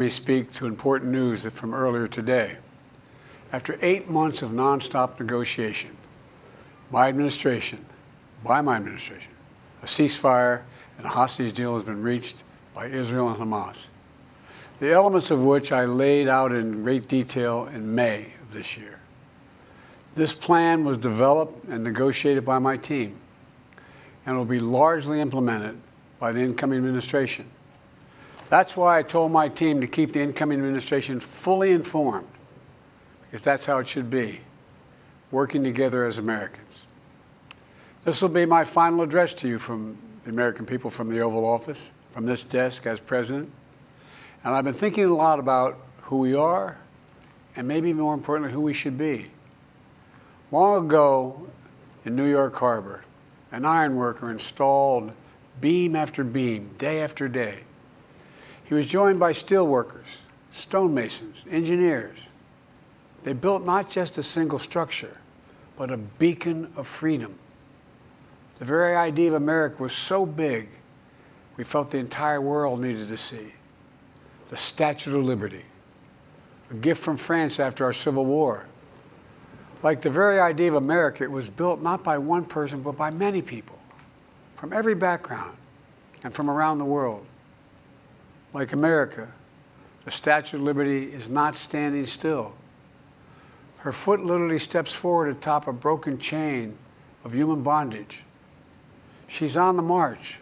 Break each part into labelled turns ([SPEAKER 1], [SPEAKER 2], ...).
[SPEAKER 1] Let me speak to important news from earlier today. After 8 months of nonstop negotiation, by my administration, a ceasefire and a hostage deal has been reached by Israel and Hamas, the elements of which I laid out in great detail in May of this year. This plan was developed and negotiated by my team and will be largely implemented by the incoming administration. That's why I told my team to keep the incoming administration fully informed, because that's how it should be, working together as Americans. This will be my final address to you from the American people, from the Oval Office, from this desk as president. And I've been thinking a lot about who we are and maybe more importantly, who we should be. Long ago in New York Harbor, an iron worker installed beam after beam, day after day. He was joined by steel workers, stonemasons, engineers. They built not just a single structure, but a beacon of freedom. The very idea of America was so big, we felt the entire world needed to see. The Statue of Liberty, a gift from France after our Civil War. Like the very idea of America, it was built not by one person, but by many people, from every background and from around the world. Like America, the Statue of Liberty is not standing still. Her foot literally steps forward atop a broken chain of human bondage. She's on the march,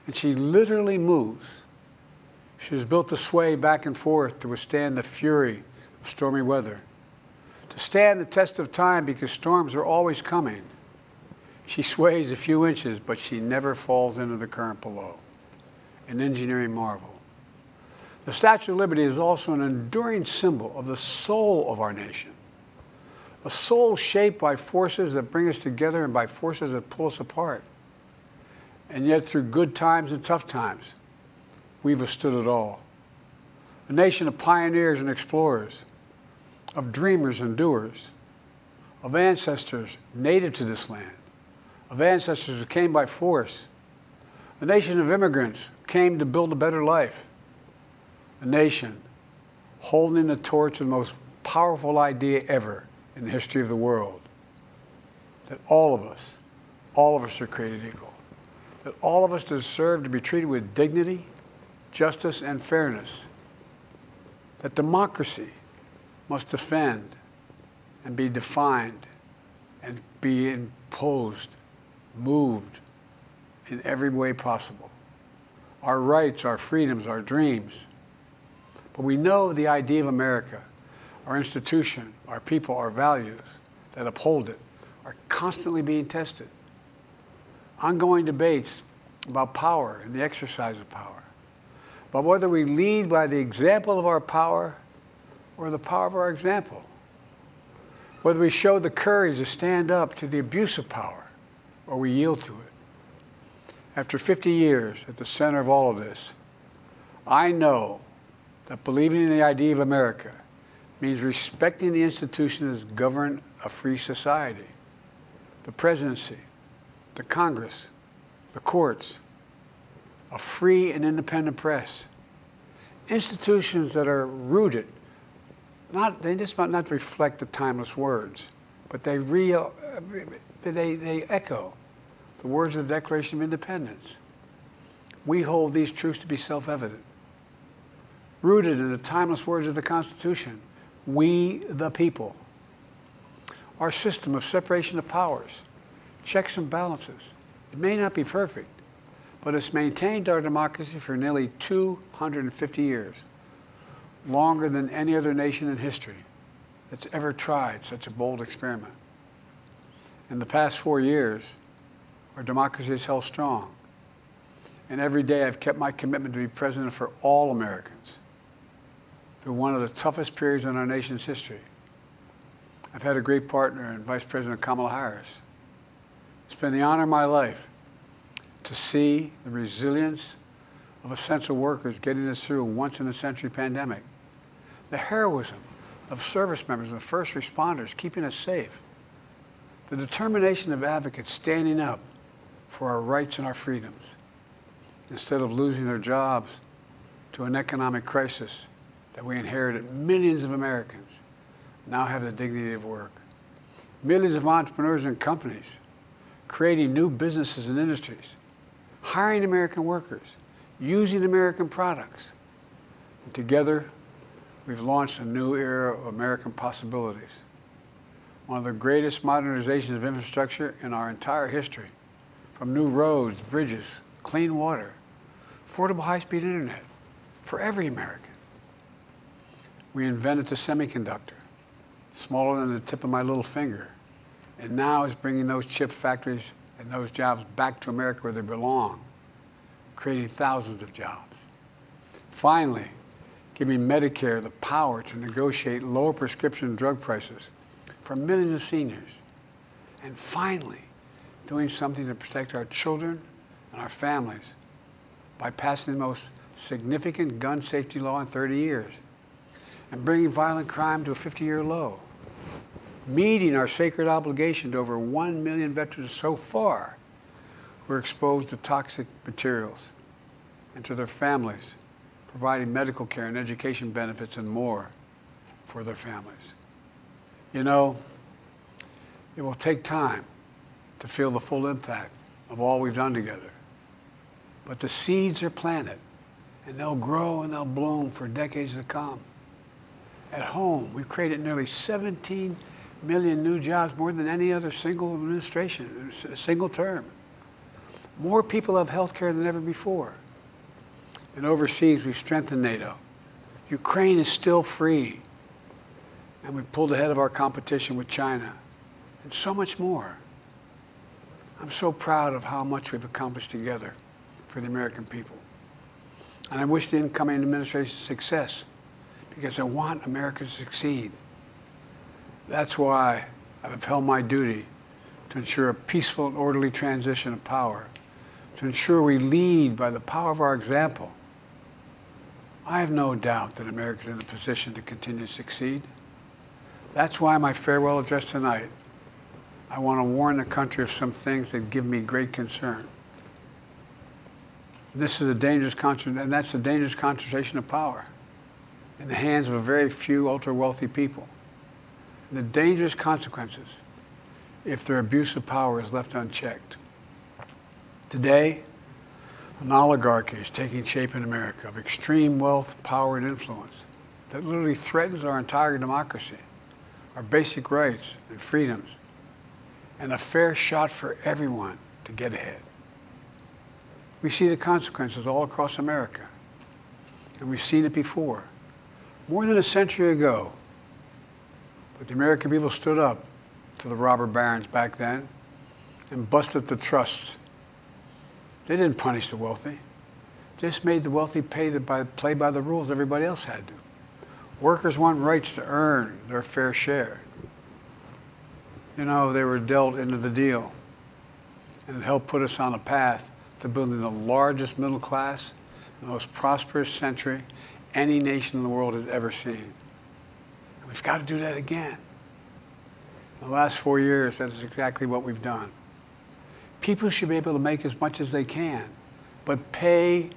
[SPEAKER 1] and she literally moves. She was built to sway back and forth to withstand the fury of stormy weather, to stand the test of time because storms are always coming. She sways a few inches, but she never falls into the current below. An engineering marvel. The Statue of Liberty is also an enduring symbol of the soul of our nation, a soul shaped by forces that bring us together and by forces that pull us apart. And yet, through good times and tough times, we've withstood it all. A nation of pioneers and explorers, of dreamers and doers, of ancestors native to this land, of ancestors who came by force, a nation of immigrants who came to build a better life, a nation holding the torch of the most powerful idea ever in the history of the world, that all of us are created equal, that all of us deserve to be treated with dignity, justice, and fairness, that democracy must defend and be defined and be imposed, moved in every way possible. Our rights, our freedoms, our dreams. But we know the idea of America, our institution, our people, our values that uphold it are constantly being tested. Ongoing debates about power and the exercise of power, but whether we lead by the example of our power or the power of our example, whether we show the courage to stand up to the abuse of power or we yield to it. After 50 years at the center of all of this, I know that believing in the idea of America means respecting the institutions that govern a free society, the presidency, the Congress, the courts, a free and independent press, institutions that are rooted, they just might not reflect the timeless words, but they echo the words of the Declaration of Independence. We hold these truths to be self-evident. Rooted in the timeless words of the Constitution, we the people. Our system of separation of powers, checks and balances. It may not be perfect, but it's maintained our democracy for nearly 250 years, longer than any other nation in history that's ever tried such a bold experiment. In the past 4 years, our democracy has held strong. And every day I've kept my commitment to be president for all Americans through one of the toughest periods in our nation's history. I've had a great partner in Vice President Kamala Harris. It's been the honor of my life to see the resilience of essential workers getting us through a once-in-a-century pandemic, the heroism of service members and first responders keeping us safe, the determination of advocates standing up for our rights and our freedoms, instead of losing their jobs to an economic crisis that we inherited, millions of Americans now have the dignity of work. Millions of entrepreneurs and companies creating new businesses and industries, hiring American workers, using American products. And together, we've launched a new era of American possibilities. One of the greatest modernizations of infrastructure in our entire history, from new roads, bridges, clean water, affordable high-speed internet for every American. We invented the semiconductor, smaller than the tip of my little finger, and now is bringing those chip factories and those jobs back to America where they belong, creating thousands of jobs. Finally, giving Medicare the power to negotiate lower prescription drug prices for millions of seniors. And finally, doing something to protect our children and our families by passing the most significant gun safety law in 30 years and bringing violent crime to a 50-year low, meeting our sacred obligation to over 1 million veterans so far who are exposed to toxic materials, and to their families, providing medical care and education benefits and more for their families. You know, it will take time to feel the full impact of all we've done together. But the seeds are planted, and they'll grow and they'll bloom for decades to come. At home, we've created nearly 17 million new jobs, more than any other single administration, a single term. More people have health care than ever before. And overseas, we've strengthened NATO. Ukraine is still free. And we've pulled ahead of our competition with China, and so much more. I'm so proud of how much we've accomplished together for the American people. And I wish the incoming administration success, because I want America to succeed. That's why I've upheld my duty to ensure a peaceful and orderly transition of power, to ensure we lead by the power of our example. I have no doubt that America is in a position to continue to succeed. That's why my farewell address tonight, I want to warn the country of some things that give me great concern. This is a dangerous and that's a dangerous concentration of power in the hands of a very few ultra-wealthy people. And the dangerous consequences if their abuse of power is left unchecked. Today, an oligarchy is taking shape in America of extreme wealth, power, and influence that literally threatens our entire democracy, our basic rights and freedoms, and a fair shot for everyone to get ahead. We see the consequences all across America, and we've seen it before. More than a century ago, but the American people stood up to the robber barons back then and busted the trusts. They didn't punish the wealthy. They just made the wealthy play by the rules everybody else had to. Workers want rights to earn their fair share. You know, they were dealt into the deal, and it helped put us on a path to building the largest middle class, the most prosperous century any nation in the world has ever seen. And we've got to do that again. In the last 4 years, that is exactly what we've done. People should be able to make as much as they can, but play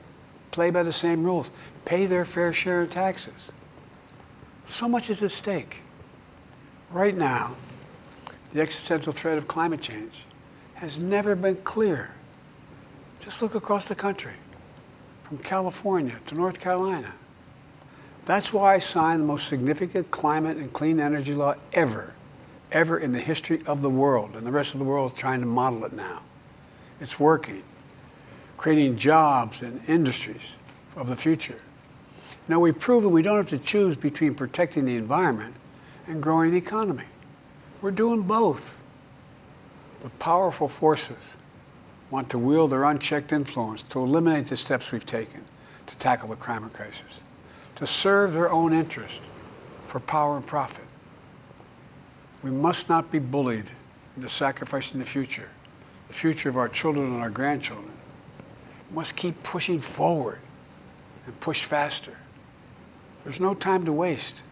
[SPEAKER 1] by the same rules. Pay their fair share of taxes. So much is at stake. Right now, the existential threat of climate change has never been clearer. Just look across the country, from California to North Carolina. That's why I signed the most significant climate and clean energy law ever in the history of the world, and the rest of the world is trying to model it now. It's working, creating jobs and industries of the future. Now, we've proven we don't have to choose between protecting the environment and growing the economy. We're doing both. But powerful forces want to wield their unchecked influence to eliminate the steps we've taken to tackle the climate crisis, to serve their own interest for power and profit. We must not be bullied into sacrificing the future of our children and our grandchildren. We must keep pushing forward and push faster. There's no time to waste.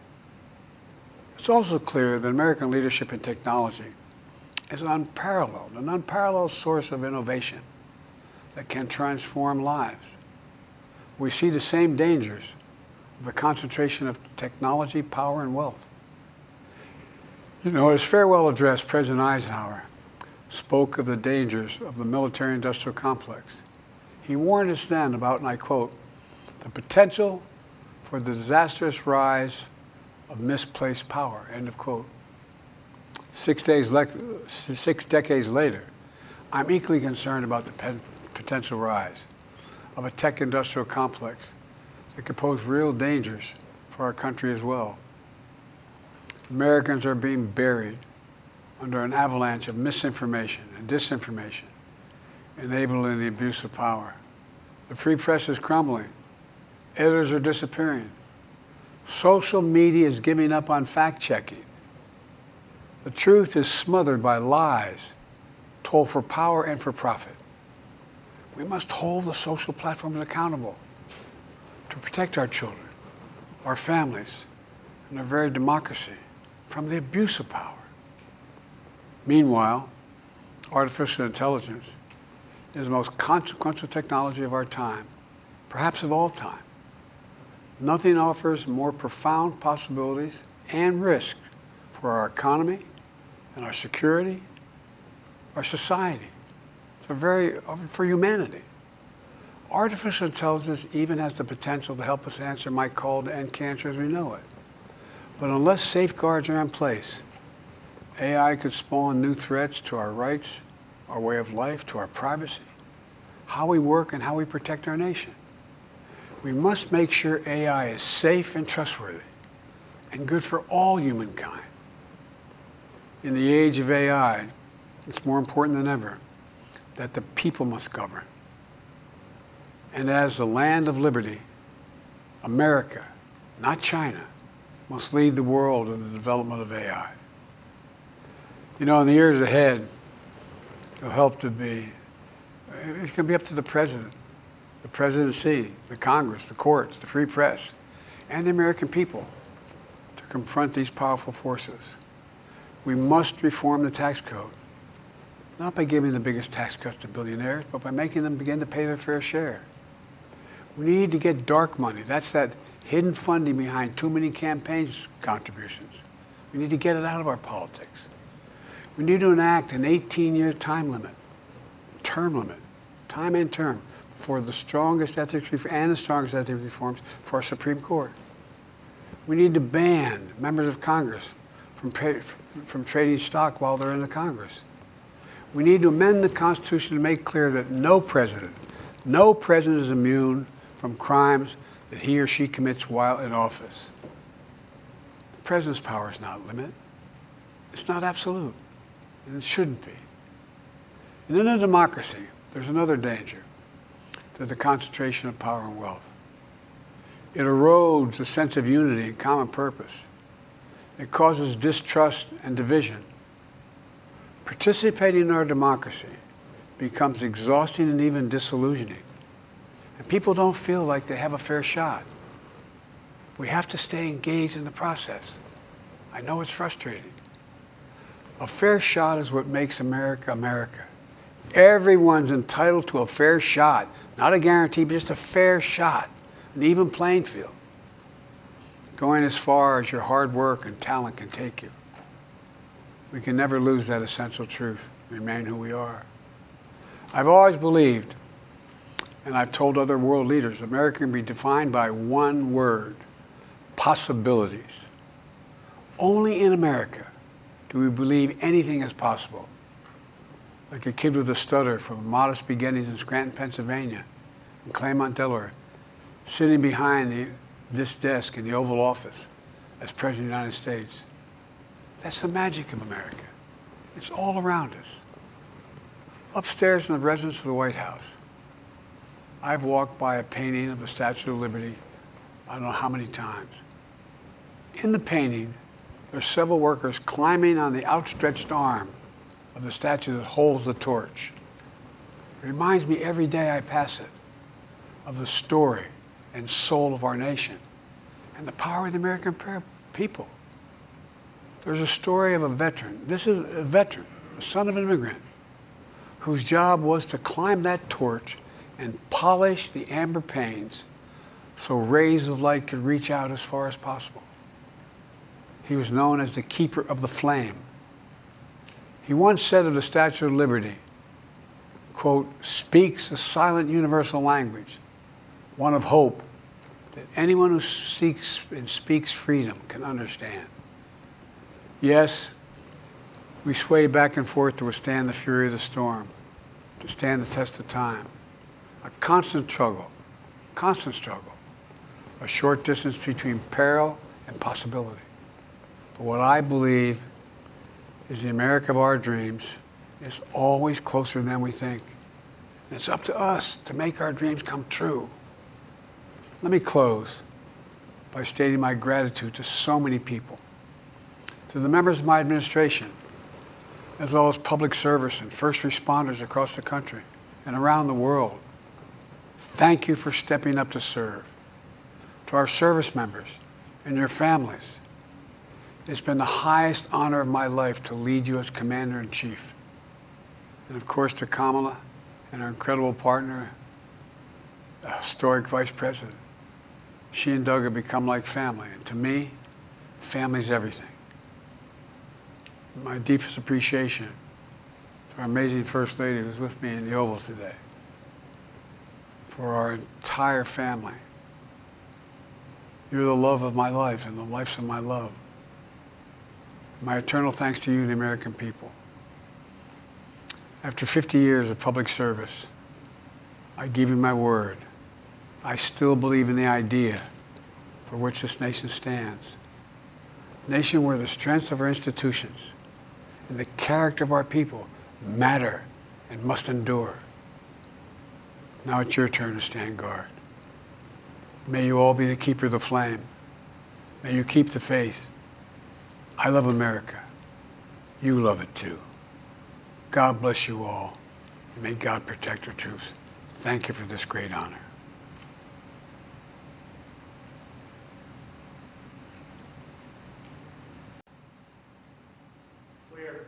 [SPEAKER 1] It's also clear that American leadership in technology is an unparalleled source of innovation that can transform lives. We see the same dangers of the concentration of technology, power, and wealth. You know, his farewell address, President Eisenhower spoke of the dangers of the military-industrial complex. He warned us then about, and I quote, the potential for the disastrous rise of misplaced power, end of quote. 6 decades later, I'm equally concerned about the potential rise of a tech-industrial complex that could pose real dangers for our country as well. Americans are being buried under an avalanche of misinformation and disinformation, enabling the abuse of power. The free press is crumbling. Editors are disappearing. Social media is giving up on fact-checking. The truth is smothered by lies told for power and for profit. We must hold the social platforms accountable to protect our children, our families, and our very democracy from the abuse of power. Meanwhile, artificial intelligence is the most consequential technology of our time, perhaps of all time. Nothing offers more profound possibilities and risks for our economy and our security, our society, for humanity. Artificial intelligence even has the potential to help us answer my call to end cancer as we know it. But unless safeguards are in place, AI could spawn new threats to our rights, our way of life, to our privacy, how we work, and how we protect our nation. We must make sure AI is safe and trustworthy and good for all humankind. In the age of AI, it's more important than ever that the people must govern. And as the land of liberty, America, not China, must lead the world in the development of AI. You know, in the years ahead, it's going to be up to the president, the presidency, the Congress, the courts, the free press, and the American people to confront these powerful forces. We must reform the tax code, not by giving the biggest tax cuts to billionaires, but by making them begin to pay their fair share. We need to get dark money. That's that hidden funding behind too many campaigns contributions. We need to get it out of our politics. We need to enact an 18-year term limit, time and term, for the strongest ethics reforms for our Supreme Court. We need to ban members of Congress from trading stock while they're in the Congress. We need to amend the Constitution to make clear that no president is immune from crimes that he or she commits while in office. The president's power is not limited. It's not absolute, and it shouldn't be. And in a democracy, there's another danger to the concentration of power and wealth. It erodes a sense of unity and common purpose. It causes distrust and division. Participating in our democracy becomes exhausting and even disillusioning. And people don't feel like they have a fair shot. We have to stay engaged in the process. I know it's frustrating. A fair shot is what makes America, America. Everyone's entitled to a fair shot. Not a guarantee, but just a fair shot. An even playing field. Going as far as your hard work and talent can take you. We can never lose that essential truth, remain who we are. I've always believed, and I've told other world leaders, America can be defined by one word: possibilities. Only in America do we believe anything is possible. Like a kid with a stutter from modest beginnings in Scranton, Pennsylvania, and Claremont, Delaware, sitting behind this desk in the Oval Office as President of the United States. That's the magic of America. It's all around us. Upstairs in the residence of the White House, I've walked by a painting of the Statue of Liberty I don't know how many times. In the painting, there's several workers climbing on the outstretched arm of the statue that holds the torch. It reminds me every day I pass it of the story and soul of our nation and the power of the American people. There's a story of a veteran. This is a veteran, the son of an immigrant, whose job was to climb that torch and polish the amber panes so rays of light could reach out as far as possible. He was known as the keeper of the flame. He once said of the Statue of Liberty, quote, "speaks a silent universal language, one of hope that anyone who seeks and speaks freedom can understand." Yes, we sway back and forth to withstand the fury of the storm, to stand the test of time. A constant struggle, a short distance between peril and possibility. But what I believe is the America of our dreams is always closer than we think. And it's up to us to make our dreams come true. Let me close by stating my gratitude to so many people, to the members of my administration, as well as public service and first responders across the country and around the world. Thank you for stepping up to serve. To our service members and your families, it's been the highest honor of my life to lead you as Commander-in-Chief. And of course to Kamala and our incredible partner, the historic Vice President. She and Doug have become like family, and to me, family's everything. My deepest appreciation to our amazing First Lady who's with me in the Oval today, for our entire family. You're the love of my life and the lives of my love. My eternal thanks to you, the American people. After 50 years of public service, I give you my word. I still believe in the idea for which this nation stands. A nation where the strength of our institutions and the character of our people matter and must endure. Now it's your turn to stand guard. May you all be the keeper of the flame. May you keep the faith. I love America. You love it too. God bless you all. And may God protect our troops. Thank you for this great honor.
[SPEAKER 2] Clear.